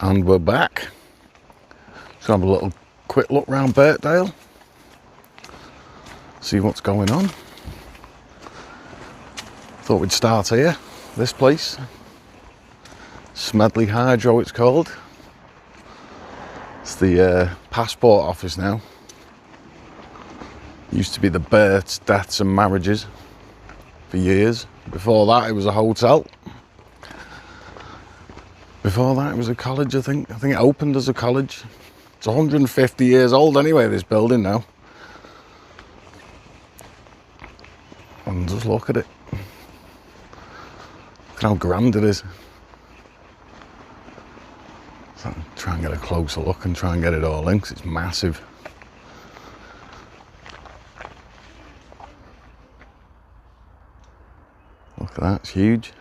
And we're back. Just gonna have a little quick look round Birkdale, see what's going on. Thought we'd start here, this place. Smedley Hydro it's called. It's the passport office now. Used to be the births, deaths and marriages for years. Before that it was a hotel. Before that it was a college, I think. I think it opened as a college. It's 150 years old anyway, this building now. And just look at it. Look at how grand it is. So try and get a closer look and try and get it all in, 'cause it's massive. Look at that, it's huge.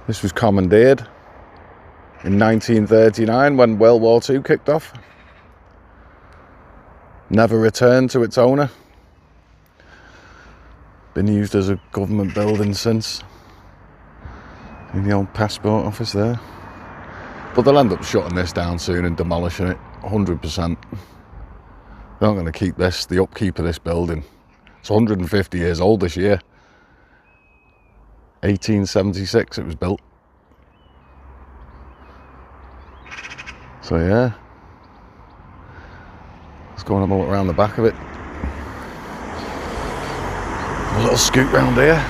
This was commandeered in 1939 when World War II kicked off. Never returned to its owner. Been used as a government building since. In the old passport office there. But they'll end up shutting this down soon and demolishing it, 100%. They're not going to keep this, the upkeep of this building. It's 150 years old this year. 1876 it was built. So yeah, let's go and have a look around the back of it. A little scoot round here.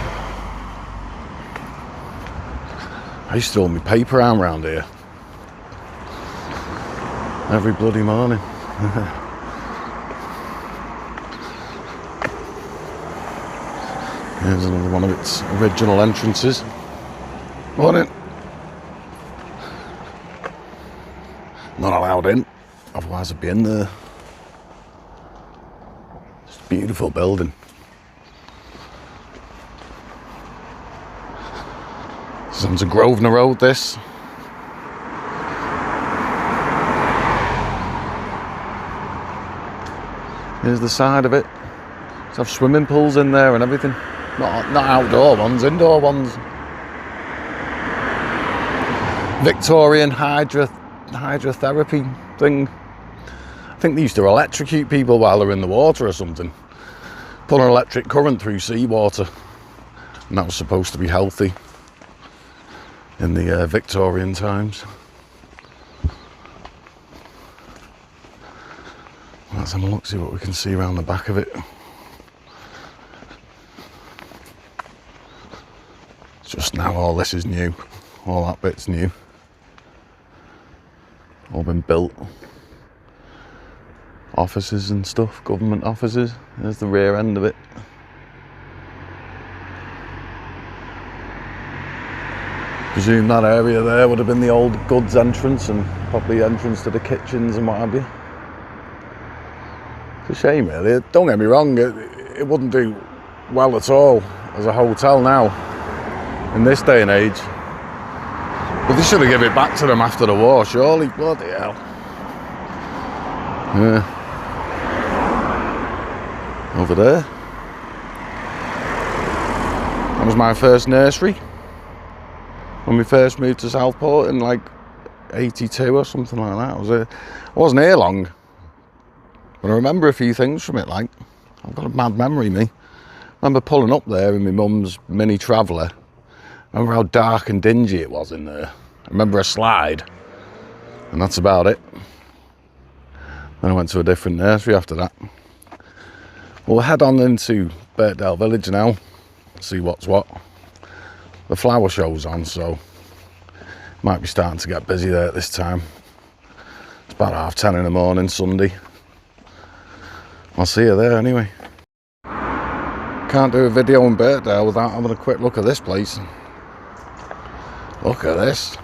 I used to hold my paper around here every bloody morning. Here's another one of its original entrances. Morning. Not allowed in, otherwise I'd be in there. It's a beautiful building. This is onto Grosvenor Road, this. Here's the side of it. It's have swimming pools in there and everything. Not outdoor ones, indoor ones. Victorian hydrotherapy thing. I think they used to electrocute people while they're in the water or something. Put an electric current through seawater. And that was supposed to be healthy in the Victorian times. Let's have a look, see what we can see around the back of it. Just now all this is new, all that bit's new. All been built. Offices and stuff, government offices. There's the rear end of it. Presume that area there would have been the old goods entrance and probably entrance to the kitchens and what have you. It's a shame really, don't get me wrong, it wouldn't do well at all as a hotel now. In this day and age. But they should have given it back to them after the war, surely. Bloody hell. Yeah. Over there. That was my first nursery. When we first moved to Southport in like 82 or something like that. I wasn't here long. But I remember a few things from it, like. I've got a mad memory, me. I remember pulling up there in my mum's Mini Traveller. I remember how dark and dingy it was in there. I remember a slide, and that's about it. Then I went to a different nursery after that. We'll head on into Birkdale Village now, see what's what. The flower show's on, so might be starting to get busy there at this time. It's about 10:30 in the morning, Sunday. I'll see you there anyway. Can't do a video in Birkdale without having a quick look at this place. Look at this.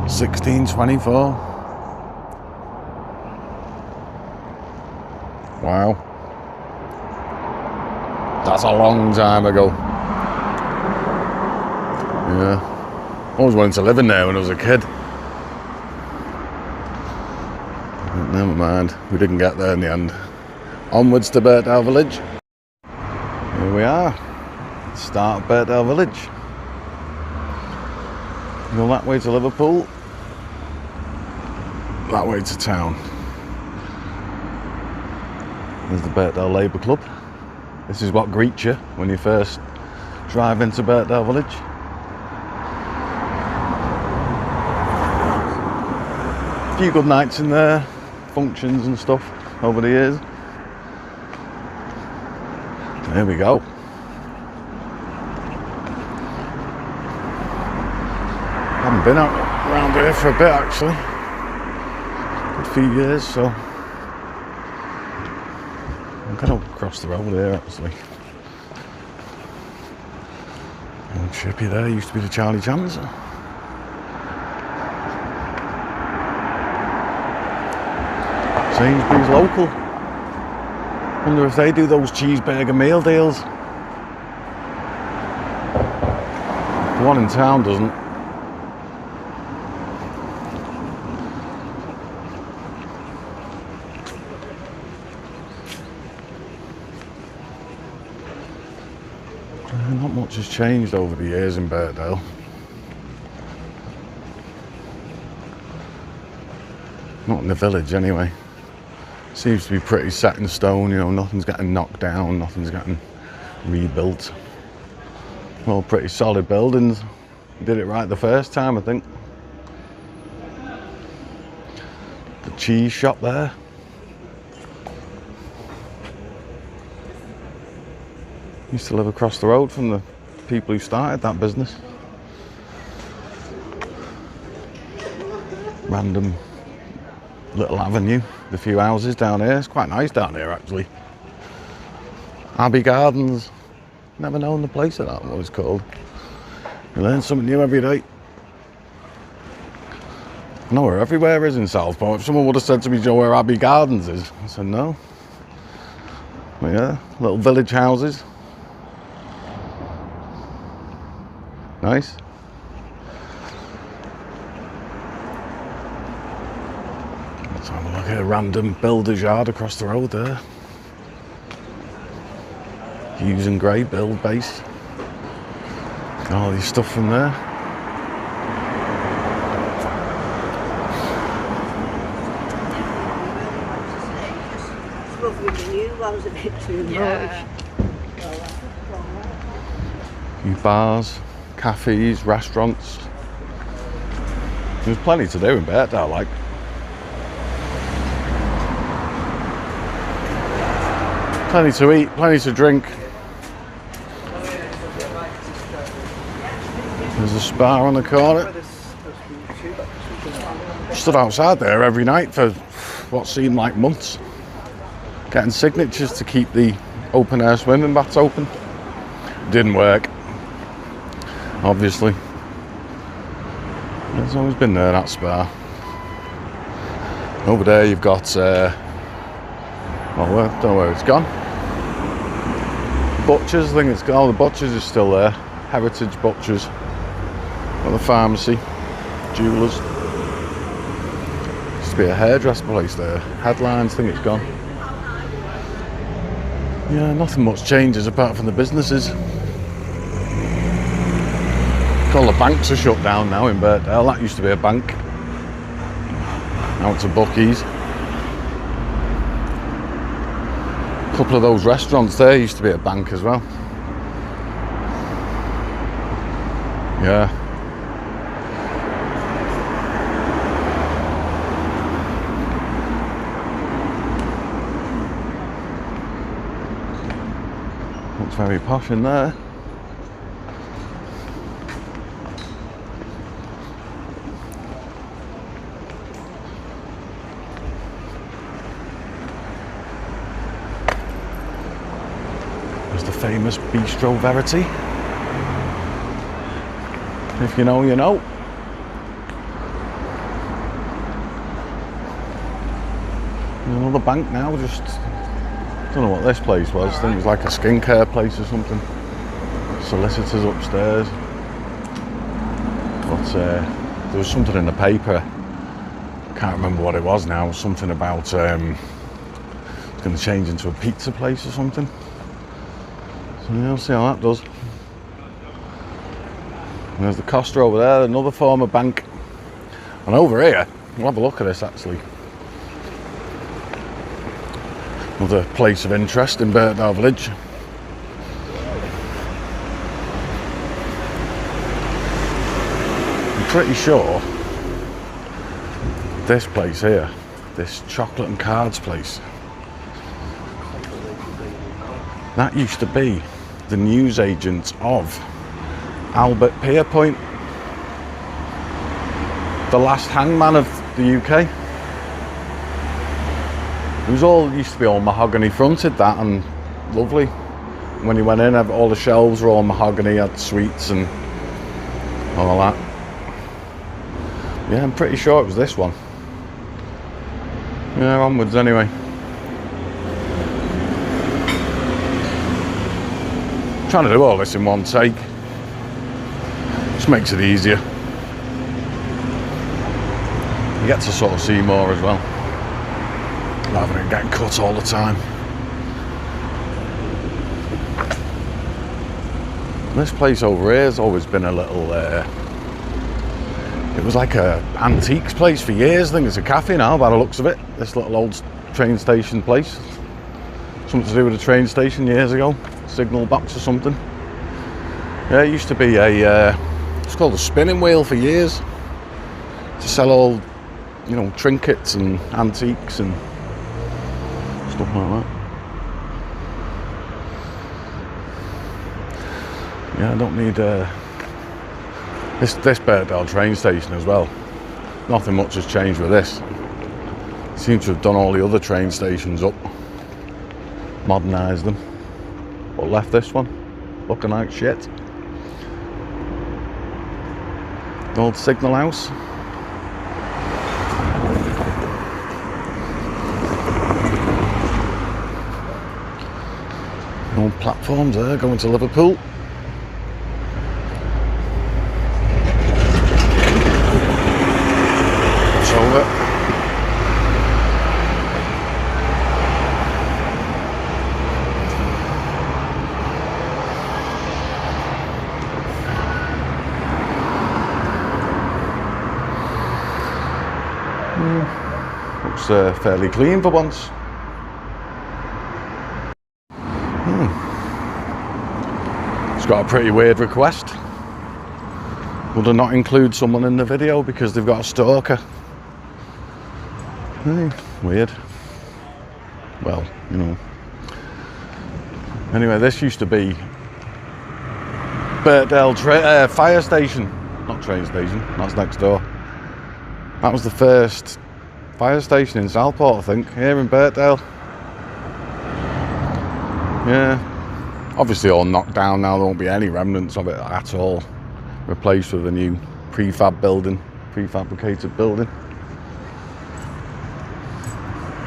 $16.24. Wow. That's a long time ago. Yeah. I always wanted to live in there when I was a kid. But never mind, we didn't get there in the end. Onwards to Birkdale Village. Here we are, start of Birkdale Village. Go that way to Liverpool, that way to town. There's the Birkdale Labour Club. This is what greets you when you first drive into Birkdale Village. A few good nights in there, functions and stuff over the years. There we go. Haven't been out around here for a bit actually. Good few years, so I'm gonna cross the road here actually. Old Chippy there used to be the Charlie Chans. Sainsbury's local. Wonder if they do those cheeseburger meal deals. The one in town doesn't. Not much has changed over the years in Birkdale. Not in the village anyway. Seems to be pretty set in stone, you know, nothing's getting knocked down, nothing's getting rebuilt. All pretty solid buildings. Did it right the first time, I think. The cheese shop there. Used to live across the road from the people who started that business. Random little avenue, the few houses down here. It's quite nice down here actually. Abbey Gardens. Never known the place of that, what it's called. You learn something new every day. I know where everywhere is in Southport. If someone would have said to me, Joe, where Abbey Gardens is, I said no. But yeah, little village houses. Nice. Let's have a look at a random builder's yard across the road there. Hughes and Gray build base. All these stuff from there. Few bars, cafes, restaurants. There's plenty to do in Birkdale, like. Plenty to eat, plenty to drink. There's a spa on the corner. Stood outside there every night for what seemed like months, getting signatures to keep the open air swimming baths open. Didn't work, obviously. It's always been there, that spa. Over there you've got, oh, well, don't know where it's gone. Butchers, I think it's gone. Oh, the Butchers is still there. Heritage Butchers. Got the pharmacy, jewellers. Used to be a hairdresser place there. Headlines, I think it's gone. Yeah, nothing much changes apart from the businesses. All the banks are shut down now in Birkdale. That used to be a bank. Now it's a bookies. A couple of those restaurants there used to be a bank as well. Yeah. Looks very posh in there. There's the famous Bistro Verity. If you know, you know. Another bank now, just don't know what this place was. I think it was like a skincare place or something. Solicitors upstairs. But there was something in the paper. I can't remember what it was now. Something about going to change into a pizza place or something. So yeah, we'll see how that does. And there's the Costa over there, another former bank. And over here, we'll have a look at this actually. Another place of interest in Birkdale Village. I'm pretty sure this place here, this chocolate and cards place, that used to be the newsagent of Albert Pierpoint, the last hangman of the UK. It was all, used to be all mahogany fronted, that, and lovely. When you went in, all the shelves were all mahogany, had sweets and all that. Yeah, I'm pretty sure it was this one. Yeah, onwards anyway. Trying to do all this in one take. Just makes it easier. You get to sort of see more as well, rather than getting cut all the time. This place over here has always been a little, it was like a antiques place for years. I think it's a cafe now by the looks of it. This little old train station place. Something to do with a train station years ago. Signal box or something. Yeah, it used to be a, it's called a spinning wheel for years. To sell all, you know, trinkets and antiques and stuff like that. Yeah, I don't need this Birkdale train station as well. Nothing much has changed with this. Seem to have done all the other train stations up, modernised them, but left this one looking like shit. The old signal house. Old platforms there going to Liverpool. It's over. Looks fairly clean for once. It's got a pretty weird request. Would I not include someone in the video because they've got a stalker? Weird. Well, you know. Anyway, this used to be Birkdale fire station. Not train station, that's next door. That was the first fire station in Southport, I think, here in Birkdale. Yeah. Obviously all knocked down now, there won't be any remnants of it at all. Replaced with a new prefab building, prefabricated building.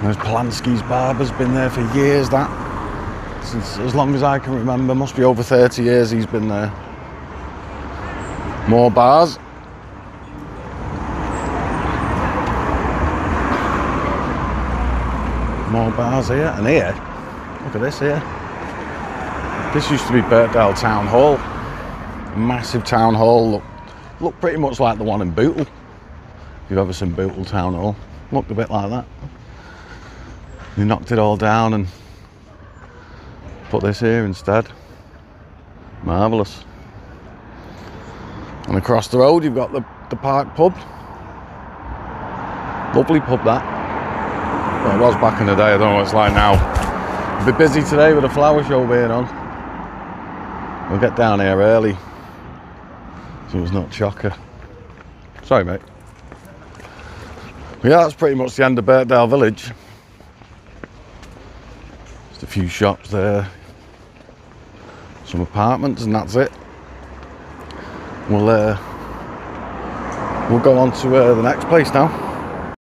There's Polanski's Barber's been there for years, that. Since as long as I can remember, must be over 30 years he's been there. More bars. More bars here, and here, look at this here. This used to be Birkdale Town Hall. A massive town hall, looked pretty much like the one in Bootle. If you've ever seen Bootle Town Hall, looked a bit like that. They knocked it all down and put this here instead. Marvellous. And across the road you've got the Park pub. Lovely pub that. Well, it was back in the day, I don't know what it's like now. A bit busy today with the flower show being on. We'll get down here early so it's not chocker. Sorry mate. But yeah, that's pretty much the end of Birkdale Village. Just a few shops there, some apartments, and that's it. We'll go on to the next place now.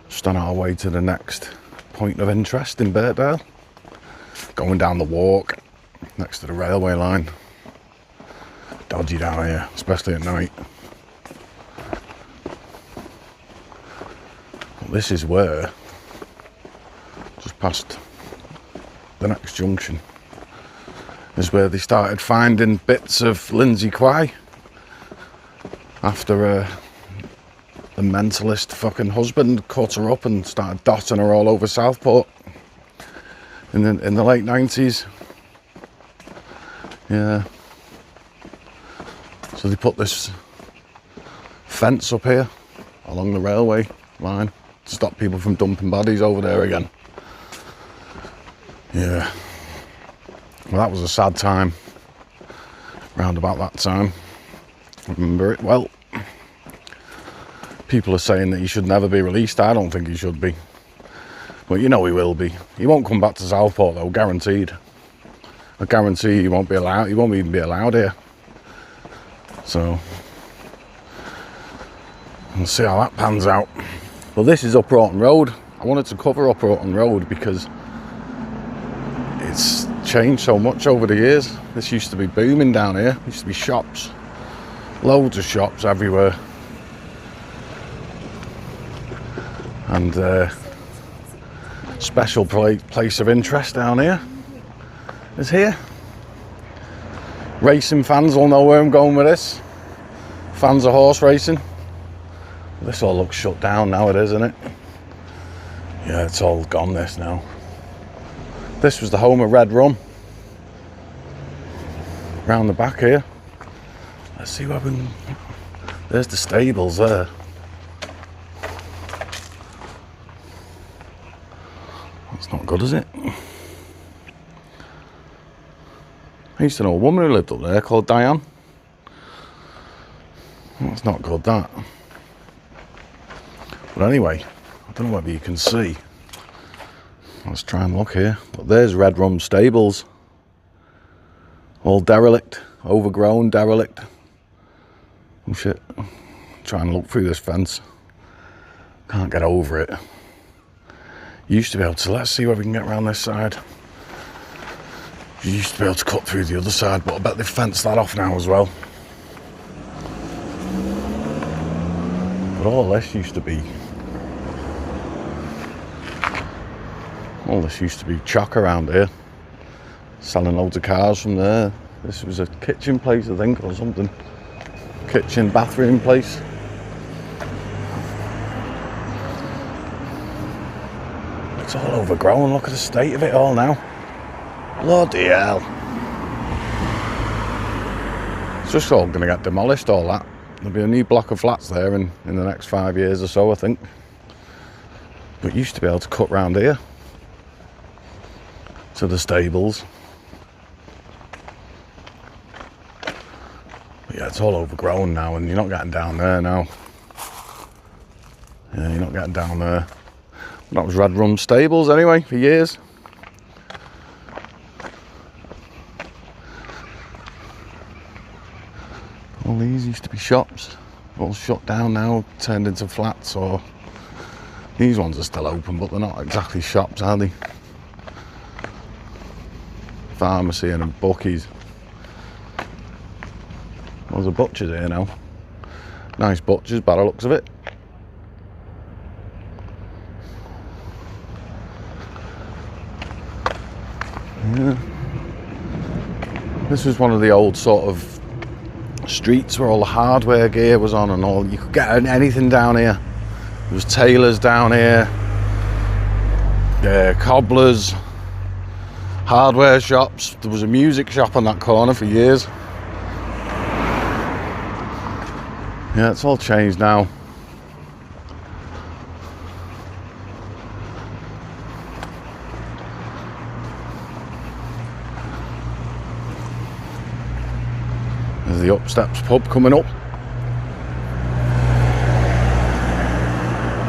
Just on our way to the next point of interest in Birkdale. Going down the walk next to the railway line. Dodgy down here, especially at night. Well, this is where, just past the next junction is where they started finding bits of Lindsay Quay after the mentalist fucking husband cut her up and started dotting her all over Southport in the late 90s. Yeah. So they put this fence up here along the railway line to stop people from dumping bodies over there again. Yeah. Well, that was a sad time. Round about that time. I remember it well. People are saying that he should never be released. I don't think he should be. But you know he will be. He won't come back to Southport though, guaranteed. I guarantee he won't be allowed. He won't even be allowed here. So we'll see how that pans out. Well, this is Up Broughton Road. I wanted to cover Up Broughton Road because it's changed so much over the years. This used to be booming down here. Used to be shops. Loads of shops everywhere. And special place of interest down here is here. Racing fans will know where I'm going with this. Fans of horse racing. This all looks shut down nowadays, isn't it? Yeah, it's all gone this now. This was the home of Red Rum. Round the back here. Let's see what we can... There's the stables there. That's not good, is it? I used to know a woman who lived up there called Diane. That's not good, that. But anyway, I don't know whether you can see. Let's try and look here. But there's Red Rum stables. All derelict, overgrown, derelict. Oh shit. Trying to look through this fence. Can't get over it. Used to be able to, let's see where we can get around this side. You used to be able to cut through the other side, but I bet they've fenced that off now as well. But all this used to be chock around here. Selling loads of cars from there. This was a kitchen place, I think, or something. Kitchen, bathroom place. It's all overgrown. Look at the state of it all now. Bloody hell. It's just all going to get demolished, all that. There'll be a new block of flats there in the next 5 years or so, I think. But used to be able to cut round here to the stables. But yeah, it's all overgrown now, and you're not getting down there now. Yeah, you're not getting down there. That was Red Rum stables anyway, for years. All these used to be shops, all shut down now, turned into flats, or these ones are still open, but they're not exactly shops, are they? Pharmacy and a bookies. There's a butcher's here now. Nice butcher's, by the looks of it. Yeah. This was one of the old sort of streets where all the hardware gear was on, and all you could get anything down here. There was tailors down here, cobblers, hardware shops. There was a music shop on that corner for years. Yeah, it's all changed now. There's the Upsteps pub coming up.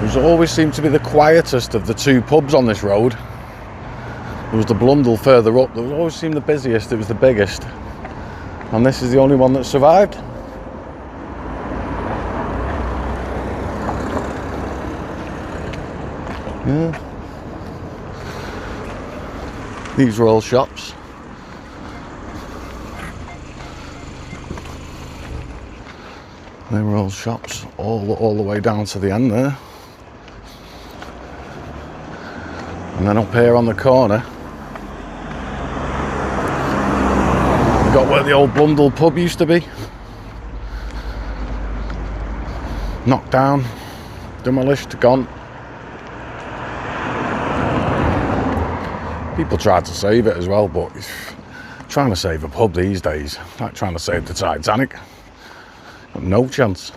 It always seemed to be the quietest of the two pubs on this road. There was the Blundell further up. There was always seemed the busiest. It was the biggest. And this is the only one that survived. Yeah. These were all shops. They were all shops all the way down to the end there. And then up here on the corner, got where the old Blundell pub used to be. Knocked down, demolished, gone. People tried to save it as well, but trying to save a pub these days, like trying to save the Titanic. No chance.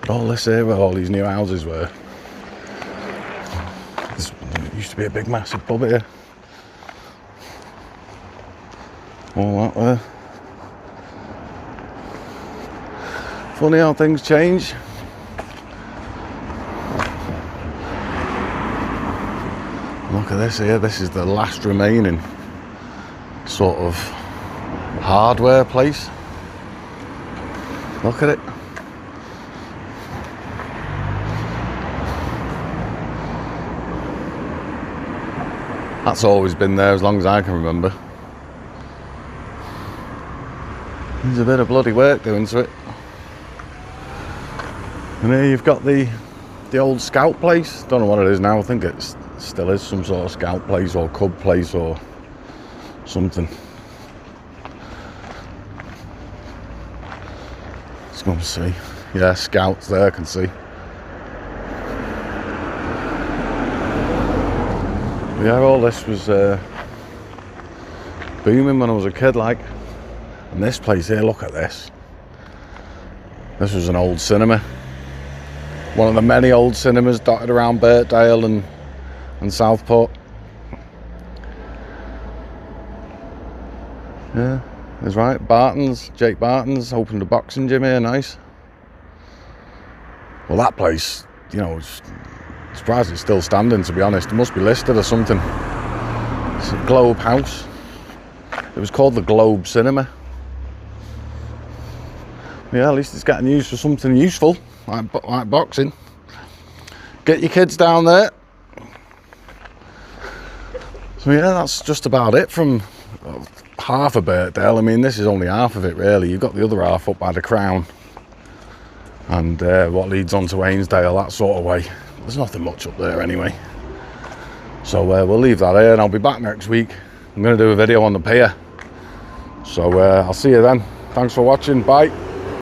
But all this here, where all these new houses were, it used to be a big massive pub here. All that there. Funny how things change. Look at this here, this is the last remaining sort of hardware place. Look at it. That's always been there as long as I can remember. There's a bit of bloody work doing to it. And here you've got the old scout place. Don't know what it is now. I think it still is some sort of scout place or cub place or something. Let's go and see. Yeah, scouts there, I can see. Yeah, all this was booming when I was a kid, like. And this place here, look at this. This was an old cinema. One of the many old cinemas dotted around Birkdale and Southport. Yeah, that's right. Barton's, Jake Barton's opened a boxing gym here, nice. Well, that place, you know, it's surprised it's still standing, to be honest. It must be listed or something. It's a Globe House. It was called the Globe Cinema. Yeah, at least it's getting used for something useful, like boxing. Get your kids down there. So yeah, that's just about it from half of Birkdale. I mean, this is only half of it, really. You've got the other half up by the Crown. And what leads on to Ainsdale, that sort of way. There's nothing much up there anyway. So we'll leave that here, and I'll be back next week. I'm going to do a video on the pier. So I'll see you then. Thanks for watching. Bye.